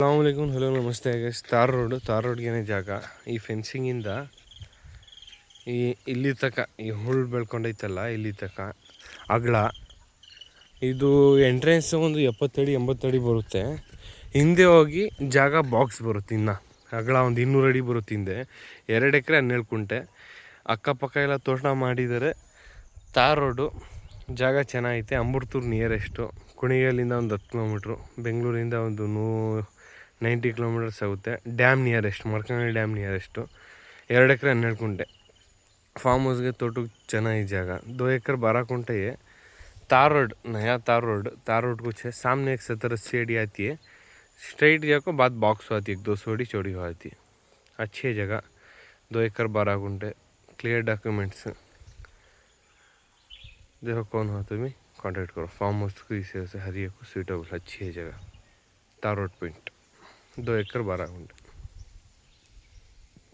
ಅಸ್ಲಾಮಲೈಕುಮ್, hello, ನಮಸ್ತೆ guys. ತಾರ್ ರೋಡ್ಗೆ ಜಾಗ. ಈ ಫೆನ್ಸಿಂಗಿಂದ ಇಲ್ಲಿ ತನಕ ಈ ಹುಳು ಬೆಳ್ಕೊಂಡೈತಲ್ಲ, ಇಲ್ಲಿ ತನಕ ಅಗಲ. ಇದು ಎಂಟ್ರೆನ್ಸ್ ಒಂದು 70 ಅಡಿ 80 ಅಡಿ ಬರುತ್ತೆ. ಹಿಂದೆ ಹೋಗಿ ಜಾಗ ಬಾಕ್ಸ್ ಬರುತ್ತೆ, ಇನ್ನು ಅಗಲ ಒಂದು 200 ಅಡಿ ಬರುತ್ತೆ ಹಿಂದೆ. 2 ಎಕರೆ 12 ಕುಂಟೆ. ಅಕ್ಕಪಕ್ಕ ಎಲ್ಲ ತೋಟ ಮಾಡಿದ್ದಾರೆ. ತಾರ್ ರೋಡು ಜಾಗ ಚೆನ್ನಾಗೈತೆ. ಅಂಬರ್ತೂರು ನಿಯರೆಸ್ಟು. ಕುಣಿಗಲ್ಲಿಂದ ಒಂದು 10 ಕಿಲೋಮೀಟ್ರು, ಬೆಂಗಳೂರಿಂದ ಒಂದು 90 ಕಿಲೋಮೀಟರ್ಸ್ ಆಗುತ್ತೆ. Dam nearest, Markangalli dam nearest. 2 acre 12 ಕುಂಟೆ. ಫಾರ್ಮ್ ಹೌಸ್ಗೆ, ತೋಟಕ್ಕೆ ಚೆನ್ನಾಗಿ ಜಾಗ. 2 एकड़ 12 कुंटे है. तार रोड, नया तार रोड कुछ है सामने. एक 70-80 अड़ी आती है. स्ट्रेट जाको बाद बॉक्स आती है, 200 अड़ी चौड़ी आती है. अच्छी है जगह. 2 एकड़ 12 कुंटे. Clear documents. देखो कौन हो तुम्हें, कांटेक्ट करो. फार्म हाउस की से हर एक सूटेबल, अच्छी है जगह. तार रोड पॉइंट, 2 एकड़ 12 कुंटे.